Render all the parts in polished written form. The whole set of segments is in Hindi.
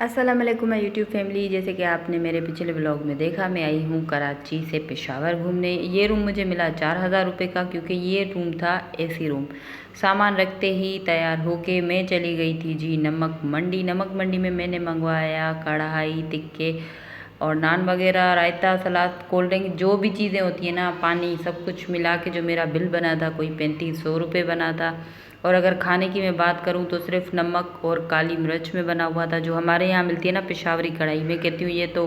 अस्सलाम वालेकुम माय यूट्यूब फैमिली। जैसे कि आपने मेरे पिछले ब्लॉग में देखा, मैं आई हूँ कराची से पेशावर घूमने। ये रूम मुझे मिला 4000 रुपये का, क्योंकि ये रूम था एसी रूम। सामान रखते ही तैयार होके मैं चली गई थी जी नमक मंडी। नमक मंडी में मैंने मंगवाया कढ़ाई, टिक्के और नान वगैरह, रायता, सलाद, कोल्ड ड्रिंक, जो भी चीज़ें होती हैं ना, पानी, सब कुछ मिला के जो मेरा बिल बना था कोई 3500 रुपये बना था। और अगर खाने की मैं बात करूं तो सिर्फ नमक और काली मिर्च में बना हुआ था, जो हमारे यहाँ मिलती है ना पेशावरी कढ़ाई। मैं कहती हूँ ये तो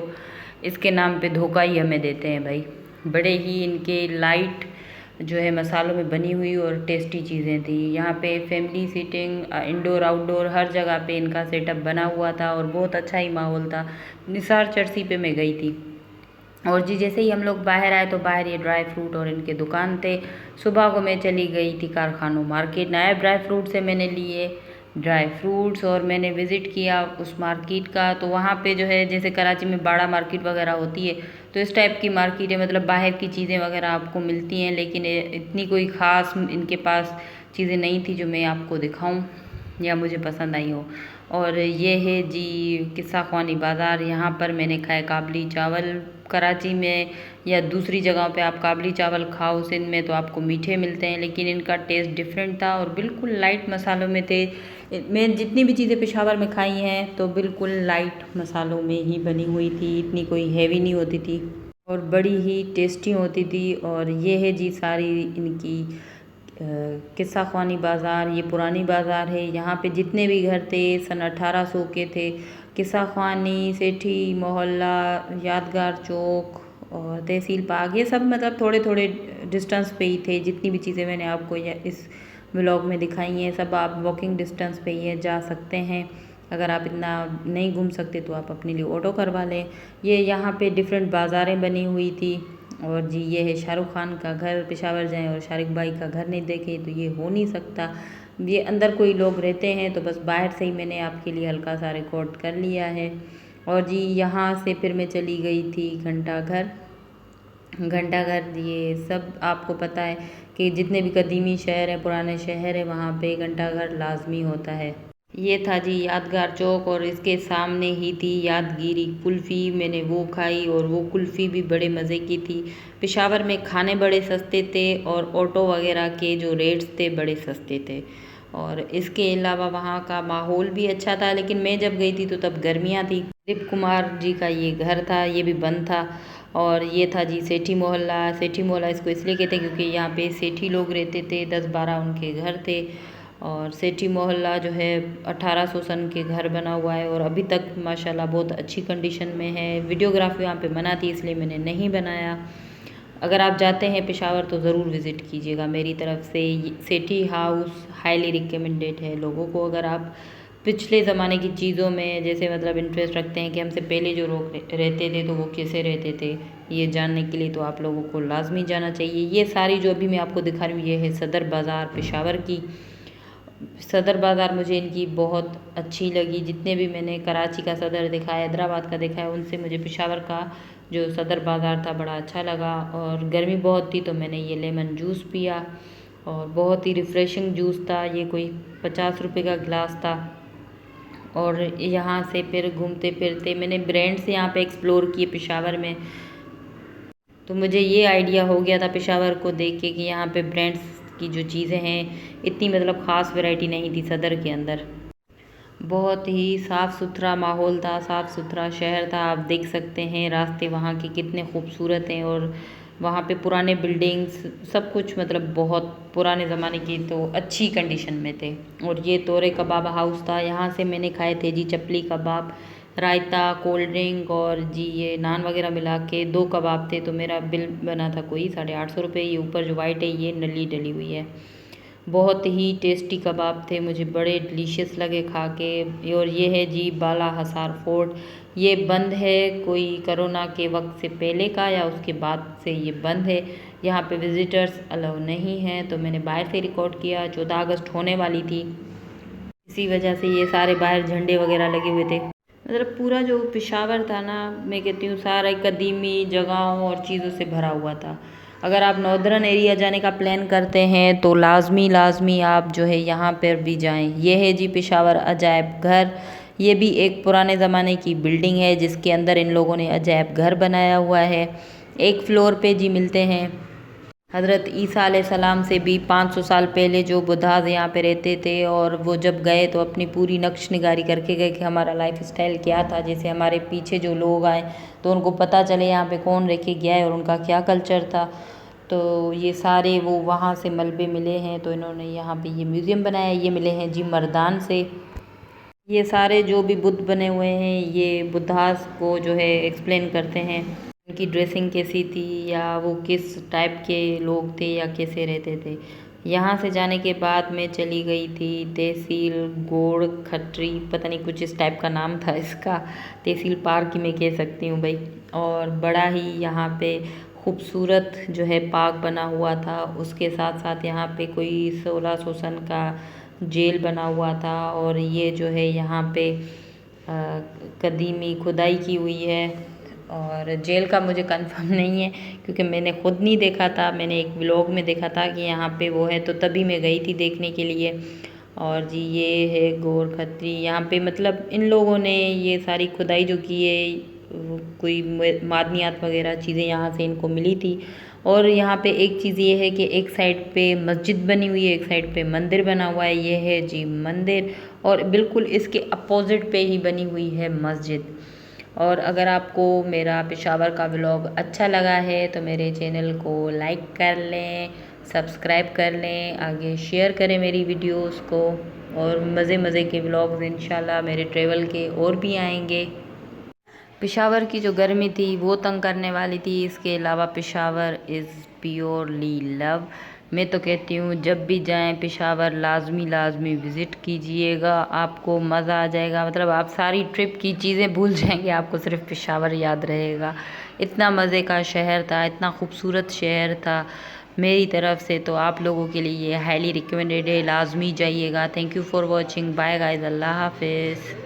इसके नाम पे धोखा ही हमें देते हैं भाई। बड़े ही इनके लाइट जो है मसालों में बनी हुई और टेस्टी चीज़ें थी। यहाँ पे फैमिली सीटिंग, इंडोर आउटडोर हर जगह पे इनका सेटअप बना हुआ था और बहुत अच्छा ही माहौल था। निसार चर्सी पे मैं गई थी। और जी जैसे ही हम लोग बाहर आए तो बाहर ये ड्राई फ्रूट और इनके दुकान थे। सुबह को मैं चली गई थी कारखानों मार्केट। नया ड्राई फ्रूट से मैंने लिए ड्राई फ्रूट्स और मैंने विज़िट किया उस मार्केट का। तो वहाँ पे जो है, जैसे कराची में बाड़ा मार्केट वगैरह होती है, तो इस टाइप की मार्केट है। मतलब बाहर की चीज़ें वगैरह आपको मिलती हैं, लेकिन इतनी कोई ख़ास इनके पास चीज़ें नहीं थी जो मैं आपको दिखाऊं या मुझे पसंद आई हो। और ये है जी किस्सा ख्वानी बाज़ार। यहाँ पर मैंने खाए काबली चावल। कराची में या दूसरी जगहों पे आप काबली चावल खाओ सिंध में तो आपको मीठे मिलते हैं, लेकिन इनका टेस्ट डिफरेंट था और बिल्कुल लाइट मसालों में थे। मैं जितनी भी चीज़ें पेशावर में खाई हैं तो बिल्कुल लाइट मसालों में ही बनी हुई थी, इतनी कोई हैवी नहीं होती थी और बड़ी ही टेस्टी होती थी। और ये है जी सारी इनकी किस्सा ख्वानी बाज़ार। ये पुरानी बाज़ार है। यहाँ पे जितने भी घर थे सन 1800 के थे। किस्सा ख्वानी, सेठी मोहल्ला, यादगार चौक और तहसील बाग, ये सब मतलब थोड़े थोड़े डिस्टेंस पे ही थे। जितनी भी चीज़ें मैंने आपको इस ब्लॉग में दिखाई हैं सब आप वॉकिंग डिस्टेंस पे ही जा सकते हैं। अगर आप इतना नहीं घूम सकते तो आप अपने लिए ऑटो करवा लें। ये यहाँ पे डिफरेंट बाज़ारें बनी हुई थी। और जी ये है शाहरुख खान का घर। पेशावर जाएं और शाहरुख भाई का घर नहीं देखें तो ये हो नहीं सकता। ये अंदर कोई लोग रहते हैं तो बस बाहर से ही मैंने आपके लिए हल्का सा रिकॉर्ड कर लिया है। और जी यहाँ से फिर मैं चली गई थी घंटा घर। घंटा घर ये सब आपको पता है कि जितने भी कदीमी शहर हैं, पुराने शहर हैं, वहाँ पे घंटा घर लाजमी होता है। ये था जी यादगार चौक और इसके सामने ही थी यादगिरी कुल्फ़ी। मैंने वो खाई और वो कुल्फ़ी भी बड़े मज़े की थी। पेशावर में खाने बड़े सस्ते थे और ऑटो वगैरह के जो रेट्स थे बड़े सस्ते थे। और इसके अलावा वहाँ का माहौल भी अच्छा था, लेकिन मैं जब गई थी तो तब गर्मियाँ थी। दिलीप कुमार जी का ये घर था, ये भी बंद था। और ये था जी सेठी मोहल्ला। सेठी मोहल्ला इसको इसलिए कहते हैं क्योंकि यहाँ पे सेठी लोग रहते थे, 10-12 उनके घर थे। और सेठी मोहल्ला जो है 1800 सन के घर बना हुआ है और अभी तक माशाल्लाह बहुत अच्छी कंडीशन में है। वीडियोग्राफी यहाँ पे मना थी इसलिए मैंने नहीं बनाया। अगर आप जाते हैं पेशावर तो ज़रूर विज़िट कीजिएगा मेरी तरफ से। सेठी हाउस हाईली रिकमेंडेड है लोगों को। अगर आप पिछले ज़माने की चीज़ों में जैसे मतलब इंटरेस्ट रखते हैं कि हमसे पहले जो लोग रहते थे तो वो कैसे रहते थे, ये जानने के लिए तो आप लोगों को लाजमी जाना चाहिए। ये सारी जो अभी मैं आपको दिखा रही हूँ ये है सदर बाज़ार पेशावर की। सदर बाज़ार मुझे इनकी बहुत अच्छी लगी। जितने भी मैंने कराची का सदर देखा है, हैदराबाद का देखा है, उनसे मुझे पेशावर का जो सदर बाज़ार था बड़ा अच्छा लगा। और गर्मी बहुत थी तो मैंने ये लेमन जूस पिया और बहुत ही रिफ़्रेशिंग जूस था। ये कोई 50 रुपये का गिलास था। और यहाँ से फिर घूमते फिरते मैंने ब्रांड्स यहाँ पे एक्सप्लोर किए पेशावर में। तो मुझे ये आइडिया हो गया था पेशावर को देख के कि यहाँ पे ब्रांड्स की जो चीज़ें हैं इतनी मतलब ख़ास वैरायटी नहीं थी सदर के अंदर। बहुत ही साफ़ सुथरा माहौल था, साफ़ सुथरा शहर था। आप देख सकते हैं रास्ते वहाँ के कितने खूबसूरत हैं और वहाँ पे पुराने बिल्डिंग्स सब कुछ मतलब बहुत पुराने ज़माने की तो अच्छी कंडीशन में थे। और ये तोरे कबाब हाउस था। यहाँ से मैंने खाए थे जी चपली कबाब, रायता, कोल्ड ड्रिंक और जी ये नान वगैरह मिला के 2 कबाब थे। तो मेरा बिल बना था कोई 850 रुपये। ये ऊपर जो वाइट है ये नली डली हुई है। बहुत ही टेस्टी कबाब थे, मुझे बड़े डिलीशियस लगे खा के। और ये है जी बाला हसार फोर्ट। ये बंद है, कोई कोरोना के वक्त से पहले का या उसके बाद से ये बंद है। यहाँ पे विज़िटर्स अलाउ नहीं हैं तो मैंने बाहर से रिकॉर्ड किया। 14 अगस्त होने वाली थी, इसी वजह से ये सारे बाहर झंडे वगैरह लगे हुए थे। मतलब पूरा जो पेशावर था ना, मैं कहती हूँ सारा कदीमी जगहों और चीज़ों से भरा हुआ था। अगर आप नॉर्दर्न एरिया जाने का प्लान करते हैं तो लाजमी आप जो है यहाँ पर भी जाएं। ये है जी पेशावर अजायब घर। ये भी एक पुराने ज़माने की बिल्डिंग है जिसके अंदर इन लोगों ने अजायब घर बनाया हुआ है। एक फ्लोर पे जी मिलते हैं हज़रत ईसा अलैहिस्सलाम से भी 500 साल पहले जो बुद्धाज़ यहाँ पे रहते थे, और वो जब गए तो अपनी पूरी नक्श निगारी करके गए कि हमारा लाइफ स्टाइल क्या था। जैसे हमारे पीछे जो लोग आए तो उनको पता चले यहाँ पे कौन रह के गया है और उनका क्या कल्चर था। तो ये सारे वो वहाँ से मलबे मिले हैं, तो इन्होंने यहाँ पे ये म्यूज़ियम बनाया। ये मिले हैं जी मर्दान से। ये सारे जो भी बुद्ध बने हुए हैं ये बुद्धास को जो है एक्सप्लेन करते हैं, उनकी ड्रेसिंग कैसी थी या वो किस टाइप के लोग थे या कैसे रहते थे। यहाँ से जाने के बाद मैं चली गई थी तहसील गोड़ खट्री, पता नहीं कुछ इस टाइप का नाम था इसका, तहसील पार्क ही मैं कह सकती हूँ भाई। और बड़ा ही यहाँ पे खूबसूरत जो है पार्क बना हुआ था। उसके साथ साथ यहाँ पे कोई 1600 सन का जेल बना हुआ था, और ये जो है यहाँ पे कदीमी खुदाई की हुई है। और जेल का मुझे कंफर्म नहीं है क्योंकि मैंने खुद नहीं देखा था, मैंने एक व्लॉग में देखा था कि यहाँ पे वो है, तो तभी मैं गई थी देखने के लिए। और जी ये है गोर खत्री। यहाँ पे मतलब इन लोगों ने ये सारी खुदाई जो की है, कोई मादनियात वगैरह चीज़ें यहाँ से इनको मिली थी। और यहाँ पे एक चीज़ ये है कि एक साइड पे मस्जिद बनी हुई है, एक साइड पे मंदिर बना हुआ है। ये है जी मंदिर, और बिल्कुल इसके अपोजिट पे ही बनी हुई है मस्जिद। और अगर आपको मेरा पेशावर का व्लॉग अच्छा लगा है तो मेरे चैनल को लाइक कर लें, सब्सक्राइब कर लें, आगे शेयर करें मेरी वीडियोस को। और मज़े मज़े के व्लॉग्स इंशाल्लाह मेरे ट्रैवल के और भी आएंगे। पेशावर की जो गर्मी थी वो तंग करने वाली थी, इसके अलावा पेशावर इज़ प्योरली लव। मैं तो कहती हूँ जब भी जाएं पेशावर लाजमी विज़िट कीजिएगा, आपको मज़ा आ जाएगा। मतलब आप सारी ट्रिप की चीज़ें भूल जाएंगे, आपको सिर्फ पेशावर याद रहेगा। इतना मज़े का शहर था, इतना खूबसूरत शहर था। मेरी तरफ से तो आप लोगों के लिए ये हाईली रिकमेंडेड है, लाजमी जाइएगा। Thank you for watching, bye guys, अल्लाह हाफिज़।